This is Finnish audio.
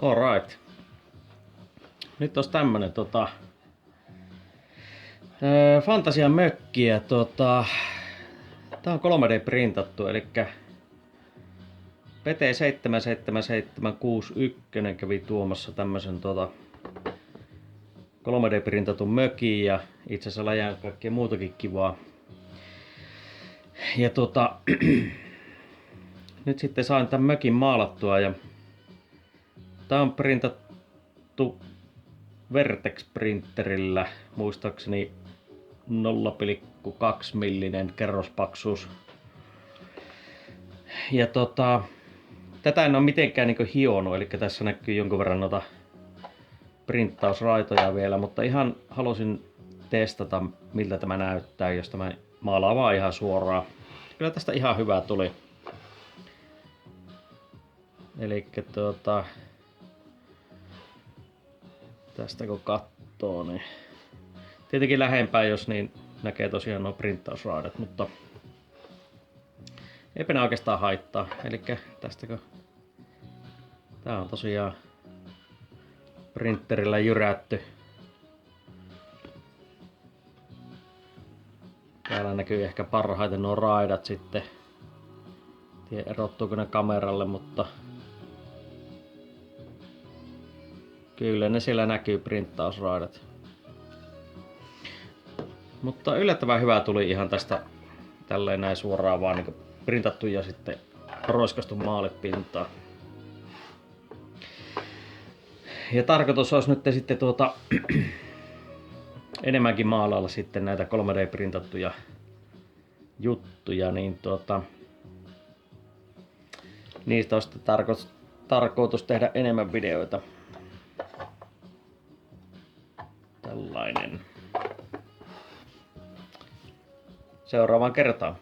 Alright. Nyt olisi tämmönen Fantasian mökki ja tää on 3D-printattu, eli PT77761 kävi tuomassa tämmösen 3D-printatun mökin ja itse asiassa läjään kaikkea muutakin kivaa. Ja nyt sitten sain tämän mökin maalattua ja tää on printattu Vertex-printerillä, muistaakseni 0,2 millinen kerrospaksuus. Ja tätä en ole mitenkään niinku hionut, eli tässä näkyy jonkun verran noita printtausraitoja vielä, mutta ihan halusin testata miltä tämä näyttää, jos tämä maalaa vaan ihan suoraan. Kyllä tästä ihan hyvä tuli. Eli tästä kun katsoo, niin tietenkin lähempää, jos niin näkee tosiaan nuo printtausraidat, mutta eipä ne oikeastaan haittaa. Eli tästäkö tää on tosiaan printerillä jyrätty. Täällä näkyy ehkä parhaiten nuo raidat sitten. Tiedä erottuuko ne kameralle, mutta kyllä ne siellä näkyy printtausraidat. Mutta yllättävän hyvä tuli ihan tästä tälleen näin suoraan vaan niin printattu ja sitten roiskastu maalepintaan. Ja tarkoitus olisi nyt sitten enemmänkin maalailla sitten näitä 3D-printattuja juttuja, niin niistä on sitten tarkoitus tehdä enemmän videoita. Tällainen. Seuraavaan kertaan.